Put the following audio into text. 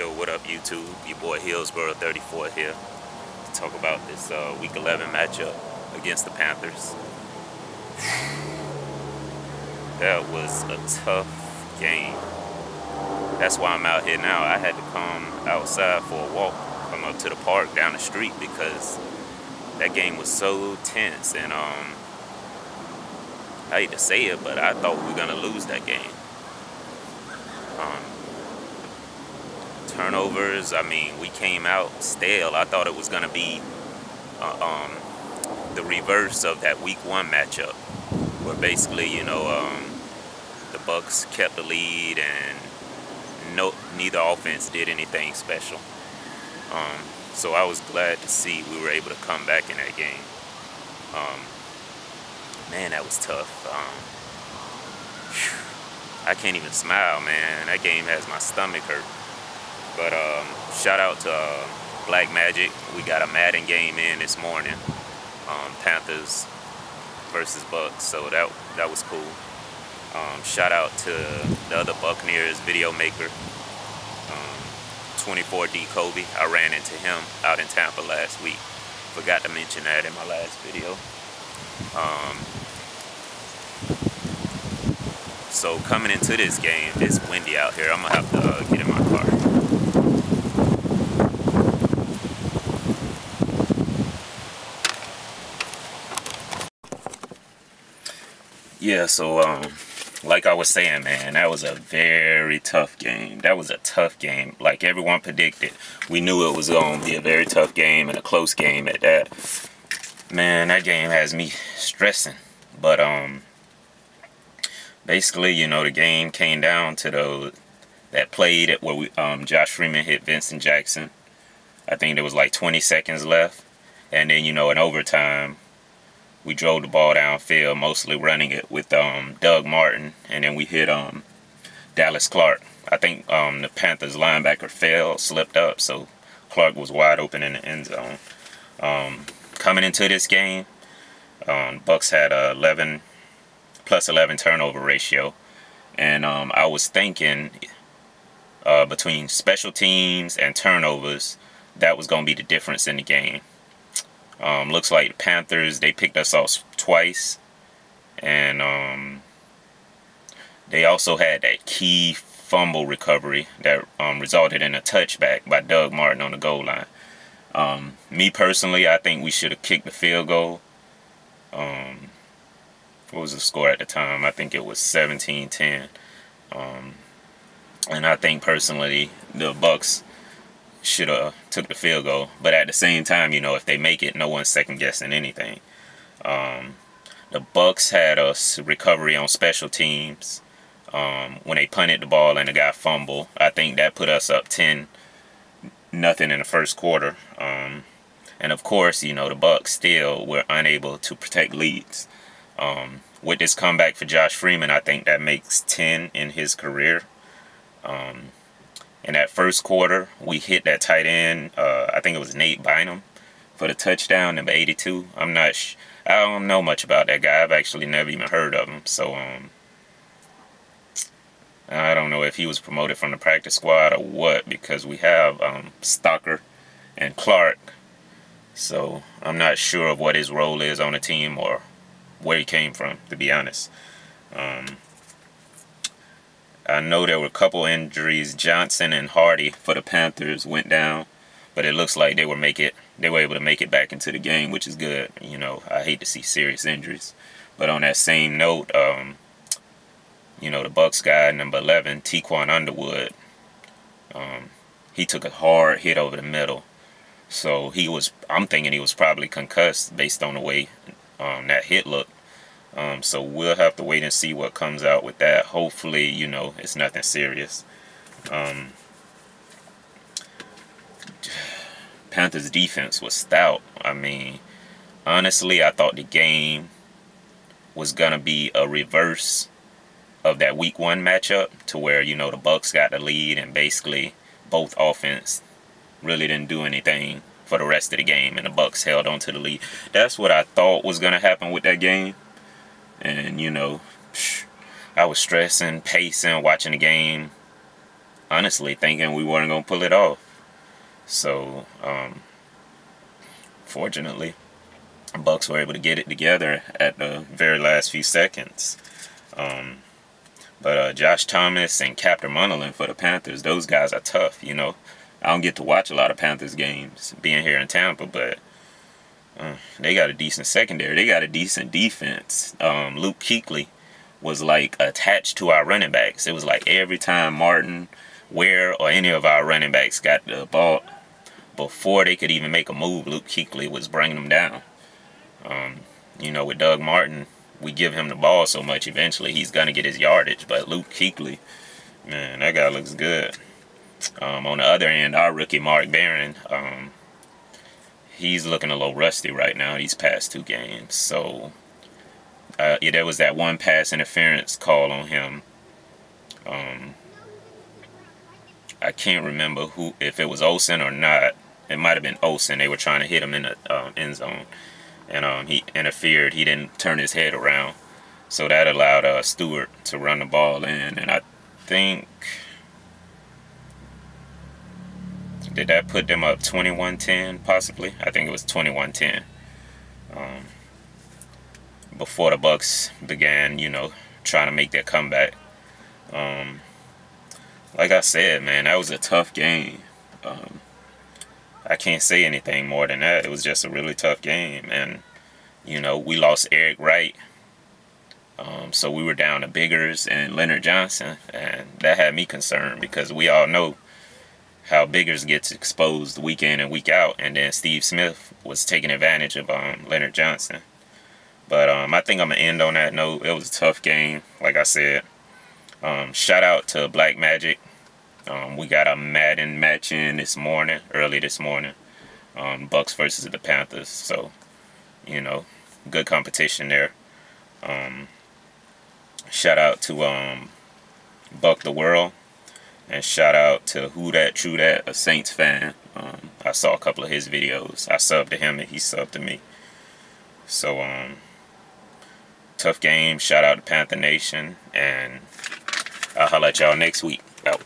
Yo, what up YouTube? Your boy Hillsboro 34 here to talk about this Week 11 matchup against the Panthers. That was a tough game. That's why I'm out here now. I had to come outside for a walk, come up to the park down the street because that game was so tense. And I hate to say it, but I thought we were gonna lose that game. Turnovers, I mean, we came out stale. I thought it was going to be the reverse of that Week 1 matchup, where basically, the Bucs kept the lead and neither offense did anything special. So I was glad to see we were able to come back in that game. Man, that was tough. I can't even smile, man. That game has my stomach hurt. But shout out to Black Magic. We got a Madden game in this morning. Panthers versus Bucs. So that was cool. Shout out to the other Buccaneers video maker, 24D Kobe. I ran into him out in Tampa last week. Forgot to mention that in my last video. So coming into this game, it's windy out here. I'm gonna have to get in my car. Yeah, so like I was saying, man, that was a very tough game. That was a tough game. Like everyone predicted, we knew it was going to be a very tough game and a close game at that. Man, that game has me stressing. But basically, the game came down to that play where Josh Freeman hit Vincent Jackson. I think there was like 20 seconds left. And then, in overtime, we drove the ball downfield, mostly running it with Doug Martin, and then we hit Dallas Clark. I think the Panthers linebacker slipped up, so Clark was wide open in the end zone. Coming into this game, Bucs had a plus 11 turnover ratio, and I was thinking between special teams and turnovers, that was going to be the difference in the game. Looks like the Panthers, they picked us off twice. And they also had that key fumble recovery that resulted in a touchback by Doug Martin on the goal line. Me personally, I think we should have kicked the field goal. What was the score at the time? I think it was 17-10. And I think personally the Bucs should have took the field goal, but at the same time, if they make it, no one's second guessing anything. The Bucs had a recovery on special teams when they punted the ball and the guy fumbled. I think that put us up 10-0 in the first quarter. And of course, the Bucs still were unable to protect leads. With this comeback for Josh Freeman, I think that makes 10 in his career. In that first quarter, we hit that tight end. I think it was Nate Bynum for the touchdown, number 82. I don't know much about that guy. I've actually never even heard of him. So I don't know if he was promoted from the practice squad or what, because we have Stocker and Clark. So I'm not sure of what his role is on the team or where he came from, to be honest. I know there were a couple injuries. Johnson and Hardy for the Panthers went down, but it looks like they were able to make it back into the game, which is good. I hate to see serious injuries. But on that same note, the Bucs guy, number 11, Tequan Underwood, he took a hard hit over the middle. So I'm thinking he was probably concussed based on the way that hit looked. So we'll have to wait and see what comes out with that. Hopefully, it's nothing serious. Panthers defense was stout. I mean, honestly, I thought the game was going to be a reverse of that Week 1 matchup, to where, the Bucs got the lead and basically both offense really didn't do anything for the rest of the game, and the Bucs held on to the lead. That's what I thought was going to happen with that game. And, I was stressing, pacing, watching the game. honestly thinking we weren't going to pull it off. So, fortunately, Bucs were able to get it together at the very last few seconds. But Josh Thomas and Captain Munnerlyn for the Panthers, those guys are tough, you know. I don't get to watch a lot of Panthers games being here in Tampa, but they got a decent secondary. They got a decent defense. Luke Kuechly was like attached to our running backs. It was like every time Martin, Ware, or any of our running backs got the ball, before they could even make a move, Luke Kuechly was bringing them down. You know, with Doug Martin, we give him the ball so much, eventually he's going to get his yardage. But Luke Kuechly, man, that guy looks good. On the other end, our rookie Mark Barron, he's looking a little rusty right now these past 2 games. So, yeah, there was that one pass interference call on him. I can't remember if it was Olsen or not. It might have been Olsen. They were trying to hit him in the end zone. And he interfered. He didn't turn his head around. So that allowed Stewart to run the ball in. And I think... did that put them up 21-10 possibly? I think it was 21-10. Before the Bucs began, you know, trying to make their comeback. Like I said, man, that was a tough game. I can't say anything more than that. It was just a really tough game. And, you know, we lost Eric Wright. So we were down to Biggers and Leonard Johnson. And that had me concerned because we all know how Biggers gets exposed week in and week out. And then Steve Smith was taking advantage of Leonard Johnson. But I think I'm going to end on that note. It was a tough game, like I said. Shout out to Black Magic. We got a Madden match in early this morning. Bucs versus the Panthers. So, you know, good competition there. Shout out to Buck the World. And shout out to Who That True That, a Saints fan. I saw a couple of his videos. I subbed to him and he subbed to me. So, tough game. Shout out to Panther Nation. And I'll holler at y'all next week. Out.